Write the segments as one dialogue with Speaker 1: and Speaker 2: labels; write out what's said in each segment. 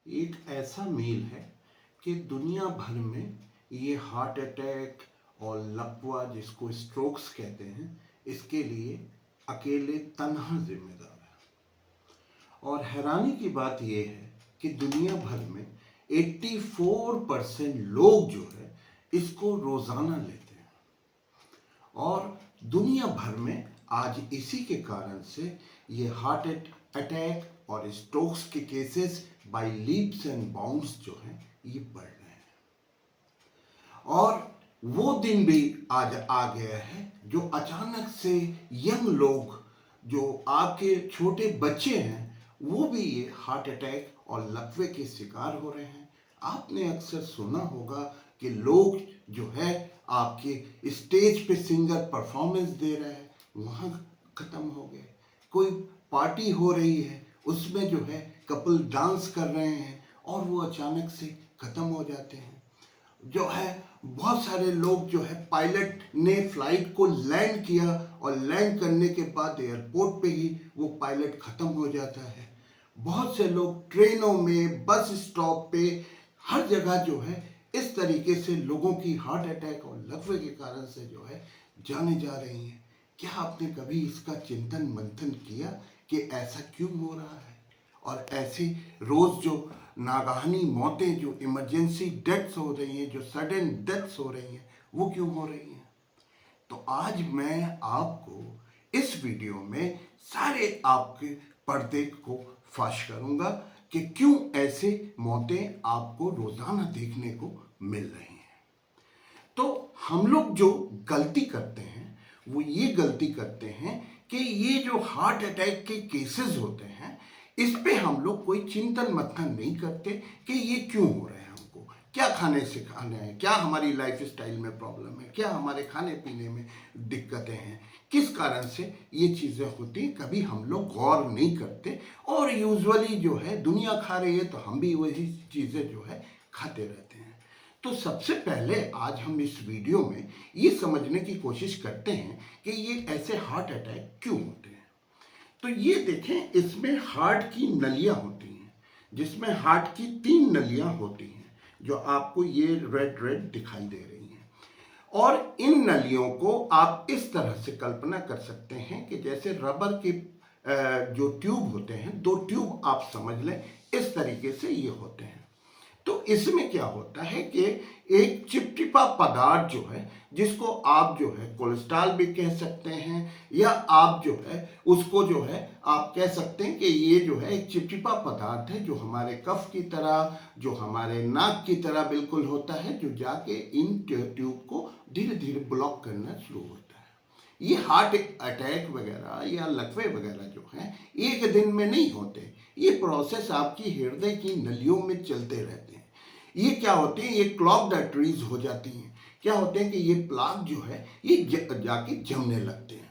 Speaker 1: एक ऐसा मील है कि दुनिया भर में ये हार्ट अटैक और लकवा जिसको स्ट्रोक्स कहते हैं इसके लिए अकेले तन्हा जिम्मेदार है। और हैरानी की बात यह है कि दुनिया भर में 84% लोग जो है इसको रोजाना लेते हैं। और दुनिया भर में आज इसी के कारण से ये हार्ट अटैक और स्ट्रोक्स के cases bye leaps and bounds जो हैं ये बढ़ रहे हैं। और वो दिन भी आज आ गया है जो अचानक से यंग लोग जो आपके छोटे बच्चे हैं वो भी ये हार्ट अटैक और लकवे के शिकार हो रहे हैं। आपने अक्सर सुना होगा कि लोग जो है आपके स्टेज पे सिंगर परफॉर्मेंस दे रहे हैं वहाँ खत्म हो गए। कोई पार्टी हो रही है उसमें जो है कपल डांस कर रहे हैं और वो अचानक से खत्म हो जाते हैं। जो है बहुत सारे लोग जो है पायलट ने फ्लाइट को लैंड किया और लैंड करने के बाद एयरपोर्ट पे ही वो पायलट खत्म हो जाता है। बहुत से लोग ट्रेनों में, बस स्टॉप पे, हर जगह जो है इस तरीके से लोगों की हार्ट अटैक और लकवे के कारण से जो है जाने जा रही हैं। क्या आपने कभी इसका चिंतन मंथन किया कि ऐसा क्यों हो रहा है? और ऐसी रोज जो नागहानी मौतें, जो इमरजेंसी डेथ्स हो रही हैं, जो सडन डेथ्स हो रही हैं, वो क्यों हो रही हैं? तो आज मैं आपको इस वीडियो में सारे आपके पर्दे को फाश करूंगा कि क्यों ऐसे मौतें आपको रोजाना देखने को मिल रही हैं। तो हम लोग जो गलती करते हैं वो ये गलती करते हैं कि ये जो हार्ट अटैक के केसेस होते हैं इस पे हम लोग कोई चिंतन मंथन नहीं करते कि ये क्यों हो रहे हैं, हमको क्या खाने से खाना है, क्या हमारी लाइफ स्टाइल में प्रॉब्लम है, क्या हमारे खाने पीने में दिक्कतें हैं, किस कारण से ये चीज़ें होती हैं, कभी हम लोग गौर नहीं करते। और यूजुअली जो है दुनिया खा रही है तो हम भी वही चीज़ें जो है खाते रहते हैं। तो सबसे पहले आज हम इस वीडियो में ये समझने की कोशिश करते हैं कि ये ऐसे हार्ट अटैक क्यों होते हैं। तो ये देखें, इसमें हार्ट की नलियां होती हैं, जिसमें हार्ट की 3 नलियां होती हैं जो आपको ये रेड रेड दिखाई दे रही हैं। और इन नलियों को आप इस तरह से कल्पना कर सकते हैं कि जैसे रबर के जो ट्यूब होते हैं, 2 ट्यूब आप समझ लें, इस तरीके से ये होते हैं। तो इसमें क्या होता है कि एक चिपचिपा पदार्थ जो है, जिसको आप जो है कोलेस्ट्रॉल भी कह सकते हैं, या आप जो है उसको जो है आप कह सकते हैं कि ये जो है एक चिपचिपा पदार्थ है जो हमारे कफ की तरह, जो हमारे नाक की तरह बिल्कुल होता है, जो जाके इन ट्यूब को धीरे धीरे ब्लॉक करना शुरू होता है। ये हार्ट अटैक वगैरह या लकवे वगैरह जो हैं एक दिन में नहीं होते। ये प्रोसेस आपकी हृदय की नलियों में चलते रहते हैं। ये क्या होते हैं, ये क्लॉग्ड आर्टरीज हो जाती हैं। क्या होते हैं कि ये प्लाक जो है ये जाके जमने लगते हैं।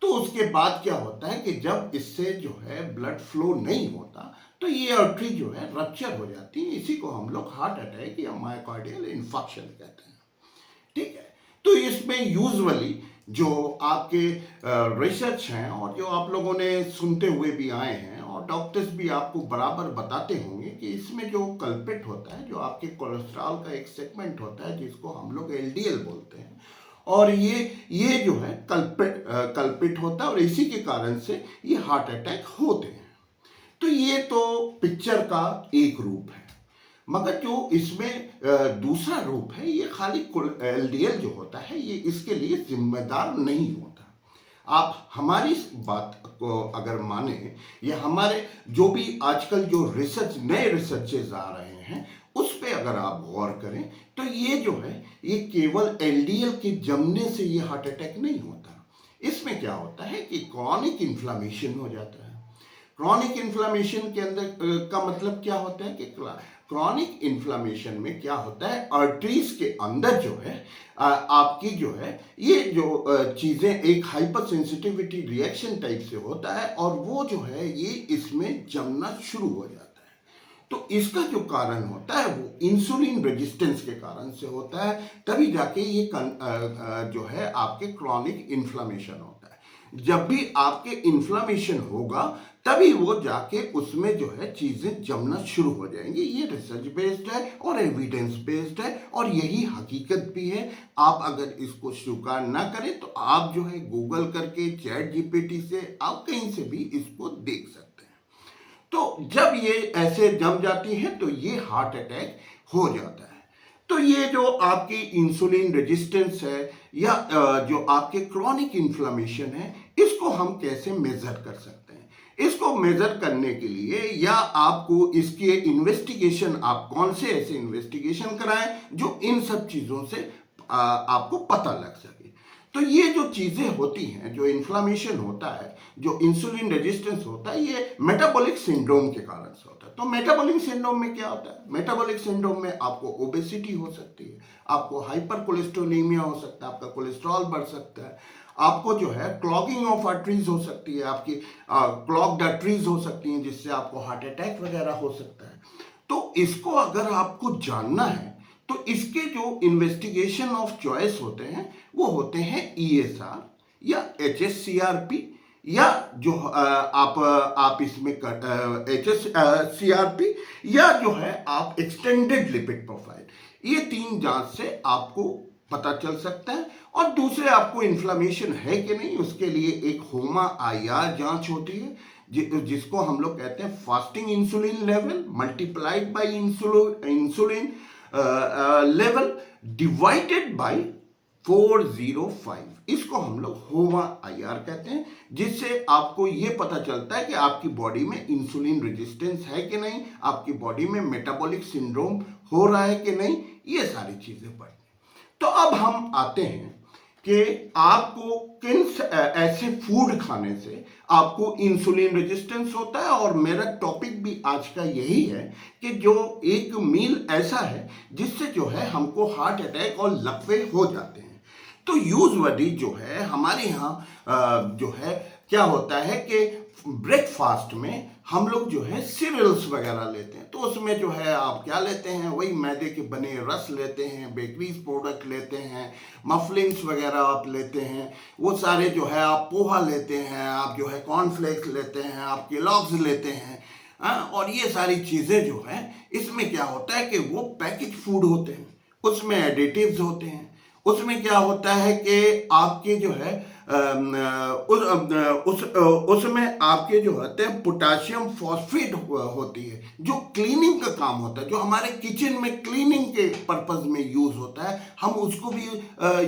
Speaker 1: तो उसके बाद क्या होता है कि जब इससे जो है ब्लड फ्लो नहीं होता तो ये आर्टरी जो है रप्चर हो जाती है। इसी को हम लोग हार्ट अटैक या मायोकार्डियल इन्फार्क्शन कहते हैं। ठीक है, तो इसमें यूजुअली जो आपके रिसर्च हैं और जो आप लोगों ने सुनते हुए भी आए हैं और डॉक्टर्स भी आपको बराबर बताते होंगे कि इसमें जो कल्पिट होता है, जो आपके कोलेस्ट्रॉल का एक सेगमेंट होता है जिसको हम लोग एलडीएल बोलते हैं, और ये जो है कल्पिट होता है और इसी के कारण से ये हार्ट अटैक होते हैं। तो ये तो पिक्चर का एक रूप है, मगर जो इसमें दूसरा रूप है, ये खाली एलडीएल जो होता है ये इसके लिए जिम्मेदार नहीं होता। आप हमारी बात को अगर माने, या हमारे जो भी आजकल जो रिसर्च, नए रिसर्चेज आ रहे हैं उस पर अगर आप गौर करें तो ये जो है ये केवल एलडीएल के जमने से ये हार्ट अटैक नहीं होता। इसमें क्या होता है कि क्रॉनिक इन्फ्लामेशन हो जाता है। क्रॉनिक इन्फ्लामेशन के अंदर का मतलब क्या होता है कि क्रॉनिक इन्फ्लामेशन में क्या होता है, आर्टरीज के अंदर जो है आपकी जो है ये जो चीज़ें एक हाइपर सेंसिटिविटी रिएक्शन टाइप से होता है और वो जो है ये इसमें जमना शुरू हो जाता है। तो इसका जो कारण होता है वो इंसुलिन रेजिस्टेंस के कारण से होता है, तभी जाके ये जो है आपके क्रॉनिक इन्फ्लामेशन होता है। जब भी आपके इन्फ्लामेशन होगा तभी वो जाके उसमें जो है चीज़ें जमना शुरू हो जाएंगी। ये रिसर्च बेस्ड है और एविडेंस बेस्ड है और यही हकीकत भी है। आप अगर इसको स्वीकार ना करें तो आप जो है गूगल करके, चैट जीपीटी से, आप कहीं से भी इसको देख सकते हैं। तो जब ये ऐसे जम जाती है तो ये हार्ट अटैक हो जाता है। तो ये जो आपकी इंसुलिन रेजिस्टेंस है या जो आपके क्रॉनिक इन्फ्लेमेशन है, इसको हम कैसे मेजर कर सकते हैं? इसको मेजर करने के लिए या आपको इसके इन्वेस्टिगेशन, आप कौन से ऐसे इन्वेस्टिगेशन कराएं जो इन सब चीजों से आपको पता लग सके। तो ये जो चीजें होती हैं, जो इन्फ्लामेशन होता है, जो इंसुलिन रेजिस्टेंस होता है, ये मेटाबॉलिक सिंड्रोम के कारण से होता है। तो मेटाबॉलिक सिंड्रोम में क्या होता है? मेटाबॉलिक सिंड्रोम में आपको ओबेसिटी हो सकती है, आपको हाइपर कोलेस्ट्रोलेमिया हो सकता है, आपका कोलेस्ट्रॉल बढ़ सकता है, आपको जो है क्लॉगिंग ऑफ आर्टरीज हो सकती है, आपकी क्लॉग्ड आर्टरीज हो सकती हैं, जिससे आपको हार्ट अटैक वगैरह हो सकता है। तो इसको अगर आपको जानना है तो इसके जो इन्वेस्टिगेशन ऑफ चॉइस होते हैं वो होते हैं ईएसआर या एचएससीआरपी, या जो आप इसमें एचएससीआरपी या जो है आप एक्सटेंडेड लिपिड प्रोफाइल, ये तीन जांच से आपको पता चल सकता है। और दूसरे, आपको इन्फ्लेमेशन है कि नहीं, उसके लिए एक होमा आईआर जांच होती है, जिसको हम लोग कहते हैं fasting insulin level multiplied by insulin level divided by 405। इसको हम लोग होमा आईआर कहते हैं, जिससे आपको ये पता चलता है कि आपकी बॉडी में इंसुलिन रेजिस्टेंस है कि नहीं, आपकी बॉडी में मेटाबॉलिक सिंड्रोम हो रहा है कि नहीं, ये सारी चीजें पढ़। तो अब हम आते हैं कि आपको किन ऐसे फूड खाने से आपको इंसुलिन रेजिस्टेंस होता है। और मेरा टॉपिक भी आज का यही है कि जो एक मील ऐसा है जिससे जो है हमको हार्ट अटैक और लकवे हो जाते हैं। तो यूजुअली जो है हमारे यहाँ जो है क्या होता है कि ब्रेकफास्ट में हम लोग जो है सीरियल्स वगैरह लेते हैं। तो उसमें जो है आप क्या लेते हैं, वही मैदे के बने रस लेते हैं, बेकरीज प्रोडक्ट लेते हैं, मफलिन्स वगैरह आप लेते हैं, वो सारे जो है आप पोहा लेते हैं, आप जो है कॉर्नफ्लेक्स लेते हैं, आप केलॉग्स लेते हैं। और ये सारी चीज़ें जो है, इसमें क्या होता है कि वो पैकेज फूड होते हैं, उसमें एडिटिव्स होते हैं। उसमें क्या होता है कि आपके जो है उसमें आपके जो होते हैं पोटाशियम फॉस्फेट होती है, जो क्लीनिंग का काम होता है, जो हमारे किचन में क्लीनिंग के पर्पज में यूज होता है, हम उसको भी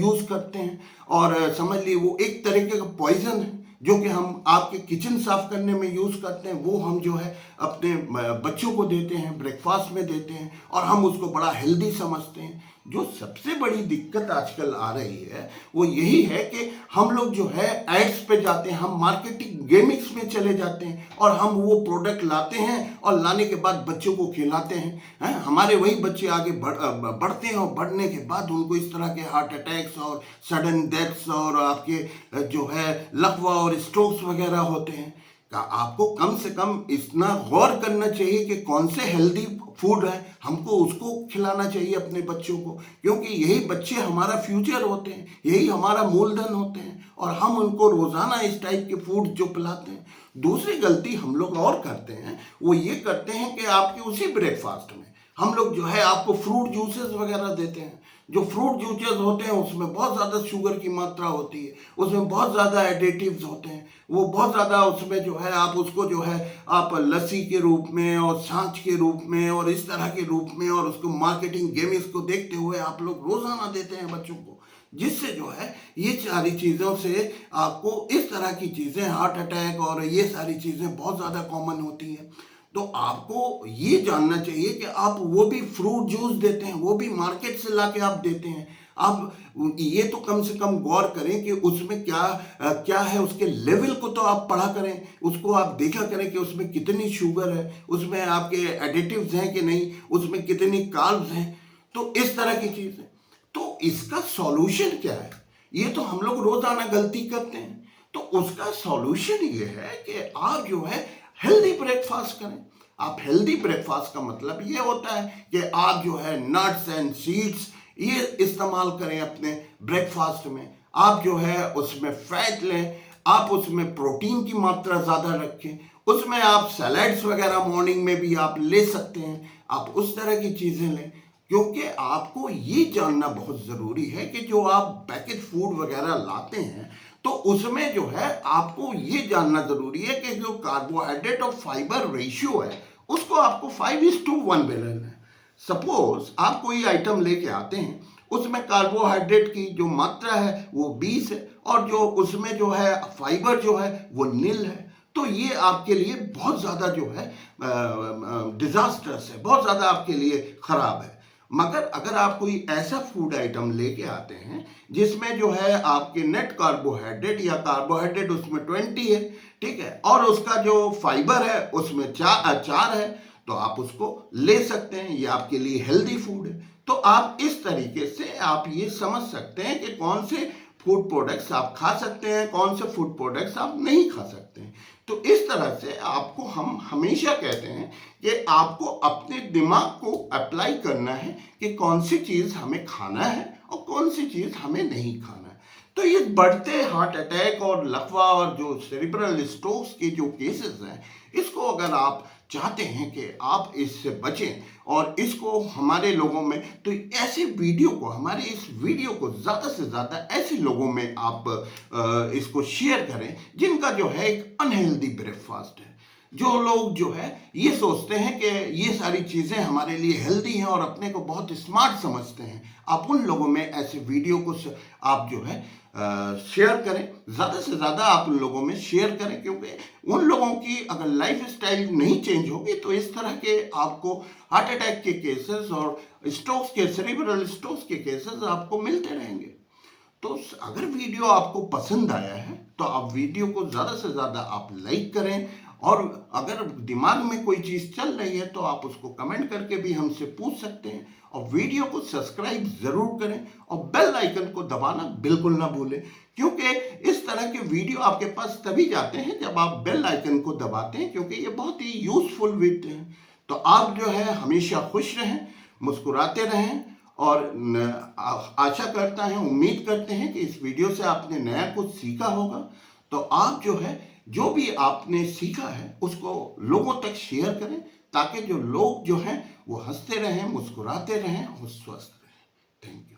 Speaker 1: यूज करते हैं। और समझ लीजिए वो एक तरीके का पॉइजन है जो कि हम आपके किचन साफ करने में यूज करते हैं, वो हम जो है अपने बच्चों को देते हैं, ब्रेकफास्ट में देते हैं, और हम उसको बड़ा हेल्दी समझते हैं। जो सबसे बड़ी दिक्कत आजकल आ रही है वो यही है कि हम लोग जो है एड्स पे जाते हैं, हम मार्केटिंग गेमिक्स में चले जाते हैं और हम वो प्रोडक्ट लाते हैं और लाने के बाद बच्चों को खिलाते हैं। हमारे वही बच्चे आगे बढ़ते हैं और बढ़ने के बाद उनको इस तरह के हार्ट अटैक्स और सडन डेथ्स और आपके जो है लकवा और स्ट्रोक्स वगैरह होते हैं। आपको कम से कम इतना गौर करना चाहिए कि कौन से हेल्दी फूड है, हमको उसको खिलाना चाहिए अपने बच्चों को, क्योंकि यही बच्चे हमारा फ्यूचर होते हैं, यही हमारा मूलधन होते हैं, और हम उनको रोजाना इस टाइप के फूड जो पिलाते हैं। दूसरी गलती हम लोग और करते हैं, वो ये करते हैं कि आपके उसी ब्रेकफास्ट में हम लोग जो है आपको फ्रूट जूसेस वगैरह देते हैं। जो फ्रूट जूसेस होते हैं उसमें बहुत ज़्यादा शुगर की मात्रा होती है, उसमें बहुत ज़्यादा एडिटिव्स होते हैं, वो बहुत ज़्यादा उसमें जो है आप उसको जो है आप लस्सी के रूप में और छाछ के रूप में और इस तरह के रूप में और उसको मार्केटिंग गेमिक्स को देखते हुए आप लोग रोज़ाना देते हैं बच्चों को, जिससे जो है ये सारी चीज़ों से आपको इस तरह की चीज़ें, हार्ट अटैक और ये सारी चीज़ें बहुत ज़्यादा कॉमन होती हैं। तो आपको ये जानना चाहिए कि आप वो भी फ्रूट जूस देते हैं, वो भी मार्केट से लाके आप देते हैं। आप ये तो कम से कम गौर करें कि उसमें क्या है, उसके लेवल को तो आप पढ़ा करें, उसको आप देखा करें कि उसमें कितनी शुगर है, उसमें आपके एडिटिव्स हैं कि नहीं, उसमें कितनी कार्ब्स हैं। तो इस तरह की चीज़ है। तो इसका सॉल्यूशन क्या है? ये तो हम लोग रोजाना गलती करते हैं। तो उसका सॉल्यूशन ये है कि आप जो है हेल्दी ब्रेकफास्ट करें। आप हेल्दी ब्रेकफास्ट का मतलब ये होता है कि आप जो है नट्स एंड सीड्स ये इस्तेमाल करें अपने ब्रेकफास्ट में। आप जो है उसमें फैट लें, आप उसमें प्रोटीन की मात्रा ज़्यादा रखें, उसमें आप सैलड्स वगैरह मॉर्निंग में भी आप ले सकते हैं, आप उस तरह की चीज़ें लें। क्योंकि आपको ये जानना बहुत ज़रूरी है कि जो आप पैकेज फूड वगैरह लाते हैं तो उसमें जो है आपको ये जानना ज़रूरी है कि जो कार्बोहाइड्रेट और फाइबर रेशियो है उसको आपको 5:1 मिलाना है। सपोज आप कोई आइटम लेके आते हैं, उसमें कार्बोहाइड्रेट की जो मात्रा है वो 20 है और जो उसमें जो है फाइबर जो है वो नील है, तो ये आपके लिए बहुत ज़्यादा जो है डिजास्टर्स है, बहुत ज़्यादा आपके लिए ख़राब है। मगर अगर आप कोई ऐसा फूड आइटम लेके आते हैं जिसमें जो है आपके नेट कार्बोहाइड्रेट या कार्बोहाइड्रेट उसमें 20 है, ठीक है, और उसका जो फाइबर है उसमें चार है, तो आप उसको ले सकते हैं, ये आपके लिए हेल्दी फूड है। तो आप इस तरीके से आप ये समझ सकते हैं कि कौन से फूड प्रोडक्ट्स आप खा सकते हैं, कौन से फूड प्रोडक्ट्स आप नहीं खा सकते हैं। तो इस तरह से आपको हम हमेशा कहते हैं कि आपको अपने दिमाग को अप्लाई करना है कि कौन सी चीज़ हमें खाना है और कौन सी चीज़ हमें नहीं खाना है। तो ये बढ़ते हार्ट अटैक और लकवा और जो सेरिब्रल स्ट्रोक्स के जो केसेस हैं, इसको अगर आप चाहते हैं कि आप इससे बचें और इसको हमारे लोगों में, तो ऐसे वीडियो को, हमारे इस वीडियो को ज़्यादा से ज़्यादा ऐसे लोगों में आप इसको शेयर करें जिनका जो है एक अनहेल्दी ब्रेकफास्ट है, जो लोग जो है ये सोचते हैं कि ये सारी चीज़ें हमारे लिए हेल्दी हैं और अपने को बहुत स्मार्ट समझते हैं। आप उन लोगों में ऐसे वीडियो को आप जो है शेयर करें, ज़्यादा से ज़्यादा आप उन लोगों में शेयर करें, क्योंकि उन लोगों की अगर लाइफ स्टाइल नहीं चेंज होगी तो इस तरह के आपको हार्ट अटैक के केसेस और स्ट्रोक्स के, सेरिब्रल स्ट्रोक्स के केसेस आपको मिलते रहेंगे। तो अगर वीडियो आपको पसंद आया है तो आप वीडियो को ज़्यादा से ज़्यादा आप लाइक करें, और अगर दिमाग में कोई चीज़ चल रही है तो आप उसको कमेंट करके भी हमसे पूछ सकते हैं, और वीडियो को सब्सक्राइब ज़रूर करें और बेल आइकन को दबाना बिल्कुल ना भूलें, क्योंकि इस तरह के वीडियो आपके पास तभी जाते हैं जब आप बेल आइकन को दबाते हैं, क्योंकि ये बहुत ही यूज़फुल वीडियो हैं। तो आप जो है हमेशा खुश रहें, मुस्कुराते रहें, और आशा करता है, उम्मीद करते हैं कि इस वीडियो से आपने नया कुछ सीखा होगा। तो आप जो है जो भी आपने सीखा है उसको लोगों तक शेयर करें, ताकि जो लोग जो हैं वो हंसते रहें, मुस्कुराते रहें और स्वस्थ रहें। Thank you.